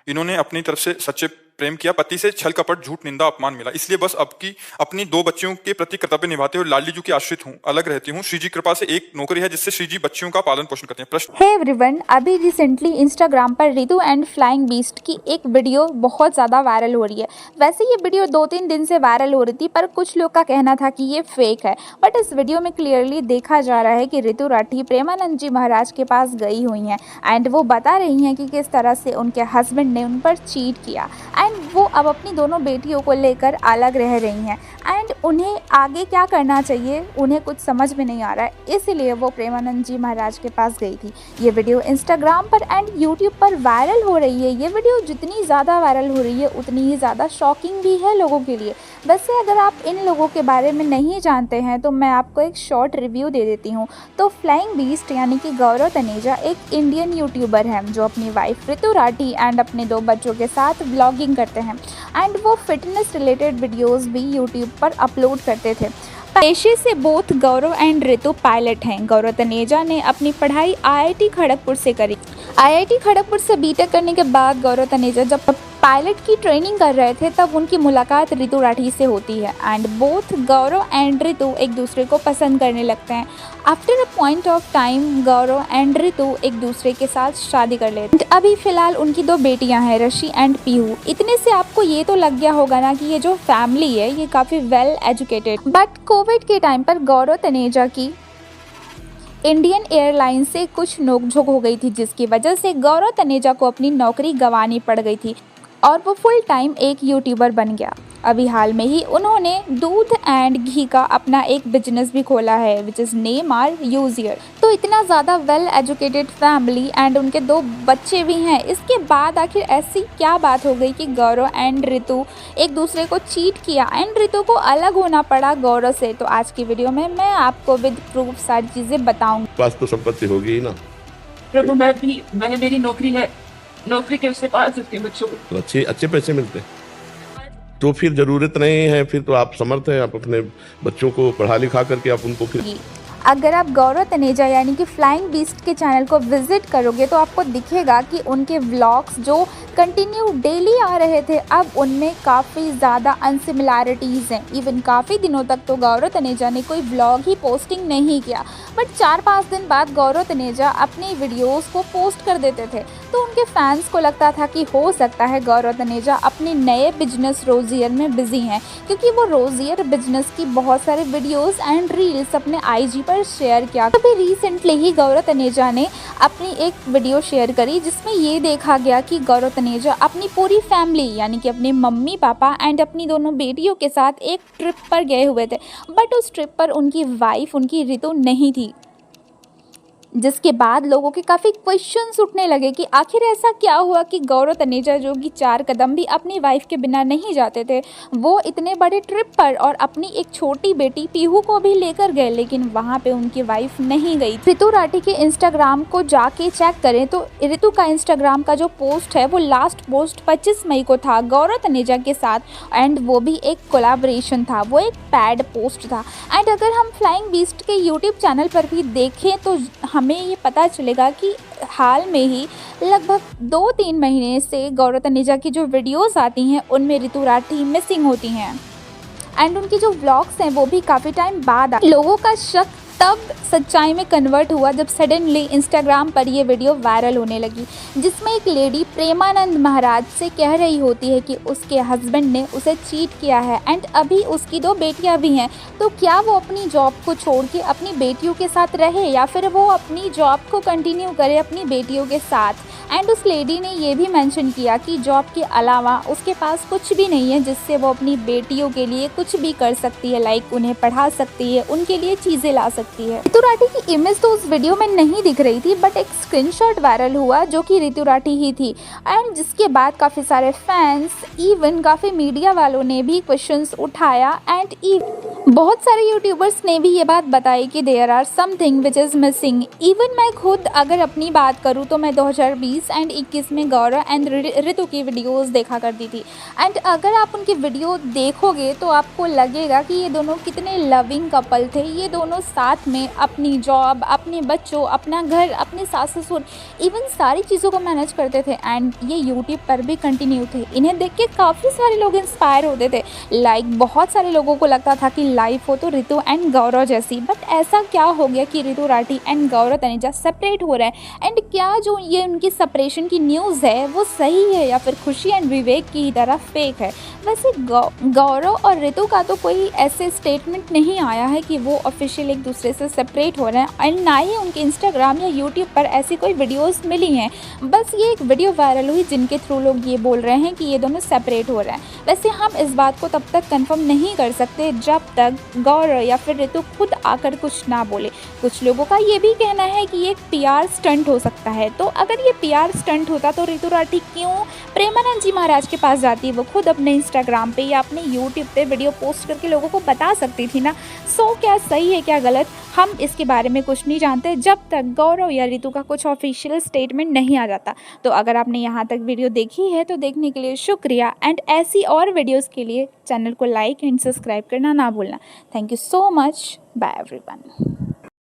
इन्होंने अपनी तरफ से सच्चे प्रेम किया, पति से छल कपट झूठ निंदा अपमान मिला, इसलिए बस अब की अपनी 2 बच्चियों के प्रति कर्तव्य निभाते हुए लाडली जी की आश्रित हूँ, अलग रहती हूँ। श्री जी कृपा से एक नौकरी है जिससे श्री जी बच्चियों का पालन पोषण करते हैं। प्रश्न। हे एवरीवन, अभी रिसेंटली इंस्टाग्राम पर रितु एंड फ्लाइंग बीस्ट की एक वीडियो बहुत ज़्यादा वायरल हो रही है। वैसे ये वीडियो 2-3 दिन से वायरल हो रही थी, पर कुछ लोग का कहना था कि ये फेक है। बट इस वीडियो में क्लियरली देखा जा रहा है कि रितु राठी प्रेमानंद जी महाराज के पास गई हुई हैं एंड वो बता रही हैं कि किस तरह से उनके हस्बैंड ने उन पर चीट किया एंड वो अब अपनी दोनों बेटियों को लेकर अलग रह रही हैं एंड उन्हें आगे क्या करना चाहिए उन्हें कुछ समझ में नहीं आ रहा है, इसलिए वो प्रेमानंद जी महाराज के पास गई थी। ये वीडियो इंस्टाग्राम पर एंड यूट्यूब पर वायरल हो रही है। ये वीडियो जितनी ज़्यादा वायरल हो रही है उतनी ही ज़्यादा शॉकिंग भी है लोगों के लिए। वैसे अगर आप इन लोगों के बारे में नहीं जानते हैं तो मैं आपको एक शॉर्ट रिव्यू दे देती हूँ। तो फ्लाइंग बीस्ट यानी कि गौरव तनेजा एक इंडियन यूट्यूबर हैं जो अपनी वाइफ रितु राठी एंड अपने 2 बच्चों के साथ ब्लॉगिंग करते हैं एंड वो फिटनेस रिलेटेड वीडियोस भी यूट्यूब पर अपलोड करते थे। पेशे से both Gaurav and Ritu pilot हैं। गौरव तनेजा ने अपनी पढ़ाई आईआईटी खड़गपुर से करी। आईआईटी खड़गपुर से बीटेक करने के बाद गौरव तनेजा जब पायलट की ट्रेनिंग कर रहे थे तब उनकी मुलाकात रितु राठी से होती है and both Gaurav and Ritu एक दूसरे को पसंद करने लगते हैं। After a point of time Gaurav and Ritu एक दूसरे के साथ शादी कर लेते हैं। अभी फ़िलहाल उनकी 2 बेटियां हैं, ऋषि एंड पीहू। इतने से आपको ये तो लग गया होगा ना कि ये जो फैमिली है ये काफ़ी वेल एजुकेटेड। बट कोविड के टाइम पर गौरव तनेजा की इंडियन एयरलाइंस से कुछ नोकझोंक हो गई थी, जिसकी वजह से गौरव तनेजा को अपनी नौकरी गंवानी पड़ गई थी और वो फुल टाइम एक यूट्यूबर बन गया। अभी हाल में ही उन्होंने दूध एंड घी का अपना एक बिजनेस भी खोला है विच इज़ नेम आर यूजियर। तो इतना ज़्यादा वेल एजुकेटेड फैमिली एंड उनके 2 बच्चे भी हैं, इसके बाद आखिर ऐसी क्या बात हो गई कि गौरव एंड रितु एक दूसरे को चीट किया एंड रितु को अलग होना पड़ा गौरव से। तो आज की वीडियो में मैं आपको विद प्रूफ सारी चीज़ें बताऊँगी। पास तो संपत्ति होगी ही ना। प्रभु मैंने मेरी नौकरी है, नौकरी के उससे पाल सकती हूँ बच्चों को। तो अच्छे पैसे मिलते हैं तो फिर जरूरत नहीं है, फिर तो आप समर्थ हैं, आप अपने बच्चों को पढ़ा लिखा करके आप उनको फिर। अगर आप गौरव तनेजा यानी कि फ्लाइंग बीस्ट के चैनल को विजिट करोगे तो आपको दिखेगा कि उनके व्लॉग्स जो कंटिन्यू डेली आ रहे थे अब उनमें काफ़ी ज़्यादा अनसिमिलैरिटीज़ हैं। इवन काफ़ी दिनों तक तो गौरव तनेजा ने कोई व्लॉग ही पोस्टिंग नहीं किया, बट 4-5 दिन बाद गौरव तनेजा अपनी वीडियोस को पोस्ट कर देते थे। तो उनके फैंस को लगता था कि हो सकता है गौरव तनेजा अपने नए बिजनेस रोजियर में बिजी हैं, क्योंकि वो रोजियर बिजनेस की बहुत सारे वीडियोस एंड रील्स अपने आईजी पर शेयर किया। तभी रिसेंटली ही गौरव तनेजा ने अपनी एक वीडियो शेयर करी जिसमें ये देखा गया कि गौरव तनेजा अपनी पूरी फैमिली यानी कि अपने मम्मी पापा एंड अपनी दोनों बेटियों के साथ एक ट्रिप पर गए हुए थे, बट उस ट्रिप पर उनकी वाइफ उनकी रितु नहीं थी। जिसके बाद लोगों के काफ़ी क्वेश्चंस उठने लगे कि आखिर ऐसा क्या हुआ कि गौरव तनेजा जो कि 4 कदम भी अपनी वाइफ के बिना नहीं जाते थे, वो इतने बड़े ट्रिप पर और अपनी एक छोटी बेटी पीहू को भी लेकर गए, लेकिन वहाँ पे उनकी वाइफ नहीं गई। रितु राठी के इंस्टाग्राम को जाके चेक करें तो रितु का इंस्टाग्राम का जो पोस्ट है वो लास्ट पोस्ट 25 मई को था गौरव तनेजा के साथ एंड वो भी एक कोलैबोरेशन था, वो एक पैड पोस्ट था। एंड अगर हम फ्लाइंग बीस्ट के यूट्यूब चैनल पर भी देखें तो हमें ये पता चलेगा कि हाल में ही लगभग 2-3 महीने से गौरव तनेजा की जो वीडियोस आती हैं उनमें रितु राठी मिसिंग होती हैं एंड उनकी जो व्लॉग्स हैं वो भी काफ़ी टाइम बाद लोगों का शक तब सच्चाई में कन्वर्ट हुआ जब सडनली इंस्टाग्राम पर ये वीडियो वायरल होने लगी, जिसमें एक लेडी प्रेमानंद महाराज से कह रही होती है कि उसके हस्बैंड ने उसे चीट किया है एंड अभी उसकी 2 बेटियां भी हैं, तो क्या वो अपनी जॉब को छोड़ के अपनी बेटियों के साथ रहे या फिर वो अपनी जॉब को कंटिन्यू करे अपनी बेटियों के साथ। एंड उस लेडी ने ये भी मेंशन किया कि जॉब के अलावा उसके पास कुछ भी नहीं है जिससे वो अपनी बेटियों के लिए कुछ भी कर सकती है, लाइक उन्हें पढ़ा सकती है, उनके लिए चीज़ें ला सकती है। रितु राठी की इमेज तो उस वीडियो में नहीं दिख रही थी, बट एक स्क्रीनशॉट वायरल हुआ जो कि रितु राठी ही थी एंड जिसके बाद काफ़ी सारे फैंस इवन काफ़ी मीडिया वालों ने भी क्वेश्चंस उठाया एंड बहुत सारे यूट्यूबर्स ने भी ये बात बताई कि there are something which is missing. Even मैं खुद अगर अपनी बात करूँ तो मैं 2020 एंड 21 में गौरव एंड ऋतु की वीडियोस देखा करती थी। एंड अगर आप उनकी वीडियो देखोगे तो आपको लगेगा कि ये दोनों कितने लविंग कपल थे। ये दोनों साथ में अपनी जॉब, अपने बच्चों, अपना घर, अपने सास ससुर, इवन सारी चीज़ों को मैनेज करते थे। एंड ये यूट्यूब पर भी कंटिन्यू थे। इन्हें देख के काफ़ी सारे लोग इंस्पायर होते थे। बहुत सारे लोगों को लगता था कि लाइफ हो तो ऋतु एंड गौरव जैसी। बट ऐसा क्या हो गया कि ऋतु राठी एंड गौरव तनेजा सेपरेट हो रहे हैं? एंड क्या जो ये उनकी सेपरेशन की न्यूज़ है वो सही है या फिर खुशी एंड विवेक की तरह फेक है? वैसे गौरव और ऋतु का तो कोई ऐसे स्टेटमेंट नहीं आया है कि वो ऑफिशियल एक दूसरे से सेपरेट हो रहे हैं। एंड ना ही उनके इंस्टाग्राम या यूट्यूब पर ऐसी कोई वीडियोस मिली हैं। बस ये एक वीडियो वायरल हुई जिनके थ्रू लोग ये बोल रहे हैं कि ये दोनों सेपरेट हो रहे हैं। वैसे हम इस बात को तब तक कंफर्म नहीं कर सकते जब तक गौरव या फिर ऋतु खुद आकर कुछ ना बोले। कुछ लोगों का ये भी कहना है कि ये एक पीआर स्टंट हो सकता है। तो अगर ये पीआर स्टंट होता तो ऋतु राठी क्यों प्रेमानंद जी महाराज के पास जाती? वो खुद अपने इंस्टाग्राम पे या अपने यूट्यूब पे वीडियो पोस्ट करके लोगों को बता सकती थी ना। सो क्या सही है क्या गलत, हम इसके बारे में कुछ नहीं जानते जब तक गौरव या ऋतु का कुछ ऑफिशियल स्टेटमेंट नहीं आ जाता। तो अगर आपने यहाँ तक वीडियो देखी है तो देखने के लिए शुक्रिया। एंड ऐसी और वीडियोस के लिए चैनल को लाइक एंड सब्सक्राइब करना ना भूलना। Thank you so much. Bye everyone.